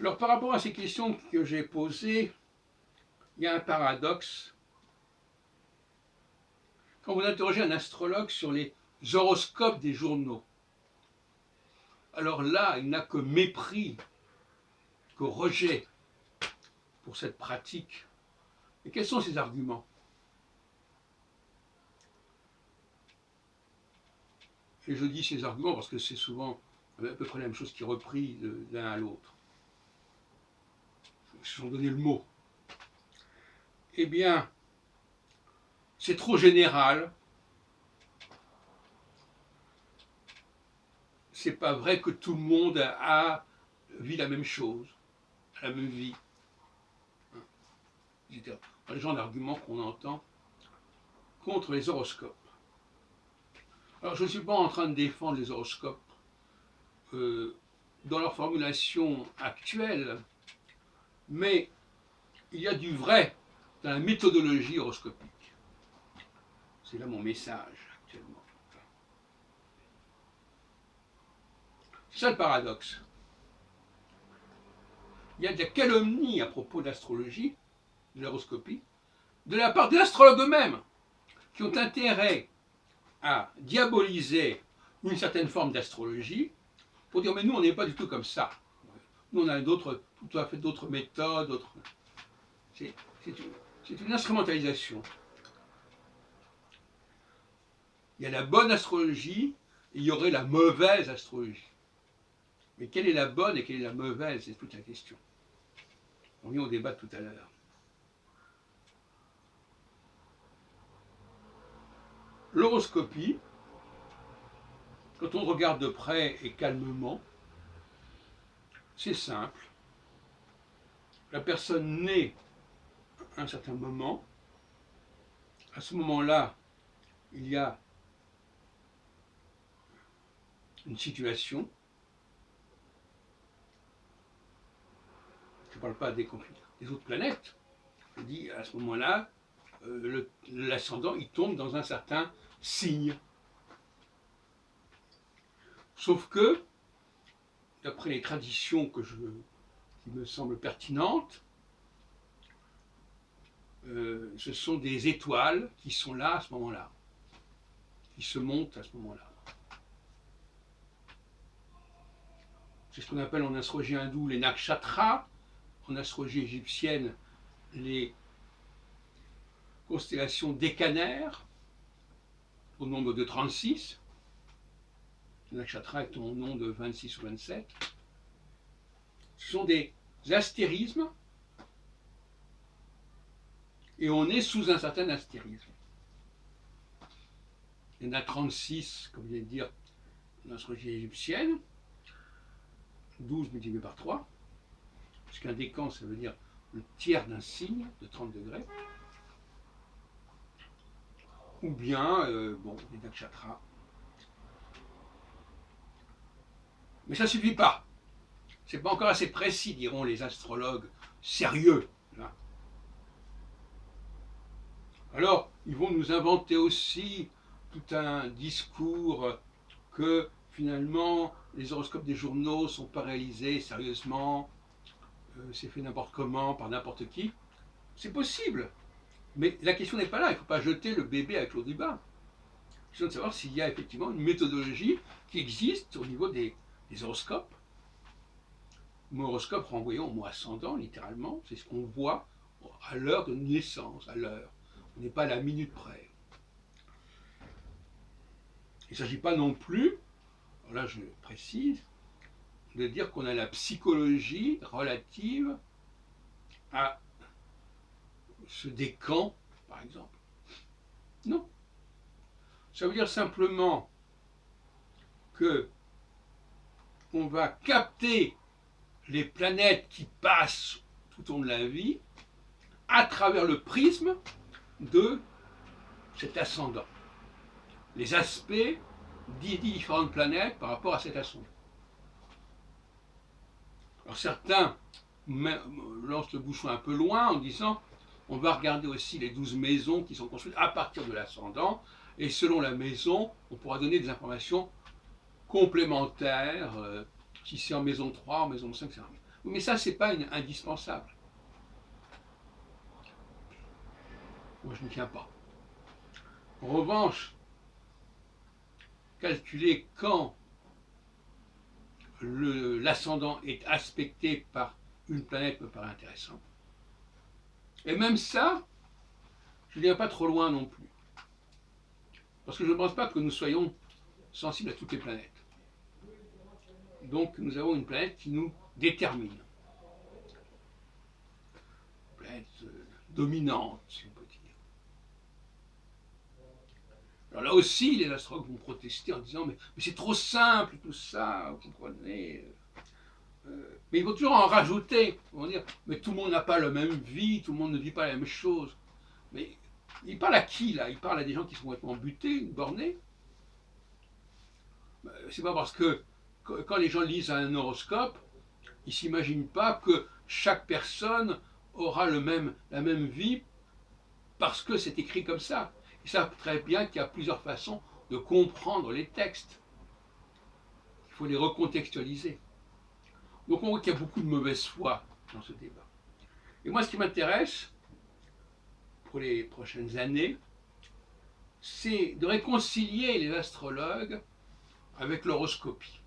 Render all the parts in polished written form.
Alors par rapport à ces questions que j'ai posées, il y a un paradoxe. Quand vous interrogez un astrologue sur les horoscopes des journaux, alors là, il n'a que mépris, que rejet pour cette pratique. Et quels sont ses arguments? Et je dis ces arguments parce que c'est souvent à peu près la même chose qui est repris de l'un à l'autre. Ils se sont donné le mot. Eh bien, c'est trop général. C'est pas vrai que tout le monde vit la même chose, la même vie. C'est le genre d'argument qu'on entend contre les horoscopes. Alors je ne suis pas en train de défendre les horoscopes dans leur formulation actuelle, mais il y a du vrai dans la méthodologie horoscopique. C'est là mon message actuellement. C'est ça le paradoxe. Il y a de la calomnie à propos de l'astrologie, de l'horoscopie, de la part des astrologues eux-mêmes, qui ont intérêt à diaboliser une certaine forme d'astrologie pour dire mais nous on n'est pas du tout comme ça. Nous on a tout à fait d'autres méthodes, c'est une instrumentalisation. Il y a la bonne astrologie et il y aurait la mauvaise astrologie. Mais quelle est la bonne et quelle est la mauvaise, c'est toute la question. On vient au débat de tout à l'heure. L'horoscopie, quand on regarde de près et calmement, c'est simple. La personne naît à un certain moment. À ce moment-là, il y a une situation. Je ne parle pas des autres planètes. Je dis à ce moment-là, l'ascendant, il tombe dans un certain signe. Sauf que, d'après les traditions qui me semblent pertinentes, ce sont des étoiles qui sont là à ce moment-là, qui se montent à ce moment-là. C'est ce qu'on appelle en astrologie hindoue les nakshatras, en astrologie égyptienne les constellations décanaires, au nombre de 36. Le nakshatra est au nombre de 26 ou 27. Ce sont des astérismes et on est sous un certain astérisme. Il y en a 36, comme je viens de dire, dans l'astrologie égyptienne, 12 multiplié par 3, puisqu'un décan, ça veut dire le tiers d'un signe de 30 degrés, ou bien, les nakshatras. Mais ça ne suffit pas. Ce n'est pas encore assez précis, diront les astrologues sérieux. Là. Alors, ils vont nous inventer aussi tout un discours que finalement, les horoscopes des journaux ne sont pas réalisés sérieusement, c'est fait n'importe comment, par n'importe qui. C'est possible, mais la question n'est pas là, il ne faut pas jeter le bébé avec l'eau du bain. La question de savoir s'il y a effectivement une méthodologie qui existe au niveau des horoscopes. Le mot horoscope renvoyant au mot ascendant, littéralement, c'est ce qu'on voit à l'heure de naissance, à l'heure. On n'est pas à la minute près. Il ne s'agit pas non plus, là je précise, de dire qu'on a la psychologie relative à ce décan, par exemple. Non. Ça veut dire simplement que on va capter les planètes qui passent tout au long de la vie à travers le prisme de cet ascendant. Les aspects des différentes planètes par rapport à cet ascendant. Alors certains lancent le bouchon un peu loin en disant on va regarder aussi les 12 maisons qui sont construites à partir de l'ascendant et selon la maison, on pourra donner des informations complémentaires si c'est en maison 3, en maison 5, etc. Mais ça, c'est pas indispensable. Moi, je n'y tiens pas. En revanche, calculer quand l'ascendant est aspecté par une planète me paraît intéressant. Et même ça, je n'irai pas trop loin non plus. Parce que je ne pense pas que nous soyons sensibles à toutes les planètes. Donc nous avons une planète qui nous détermine. Une planète dominante, si on peut dire. Alors là aussi, les astrologues vont protester en disant mais c'est trop simple tout ça, vous comprenez. Mais il faut toujours en rajouter. Ils vont dire mais tout le monde n'a pas la même vie, tout le monde ne vit pas la même chose. Mais il parle à qui là? Il parle à des gens qui sont complètement butés, bornés. C'est pas parce que quand les gens lisent un horoscope, ils ne s'imaginent pas que chaque personne aura la même vie parce que c'est écrit comme ça. Ils savent très bien qu'il y a plusieurs façons de comprendre les textes. Il faut les recontextualiser. Donc on voit qu'il y a beaucoup de mauvaise foi dans ce débat. Et moi, ce qui m'intéresse pour les prochaines années, c'est de réconcilier les astrologues avec l'horoscopie,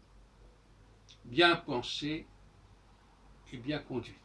bien pensée et bien conduite.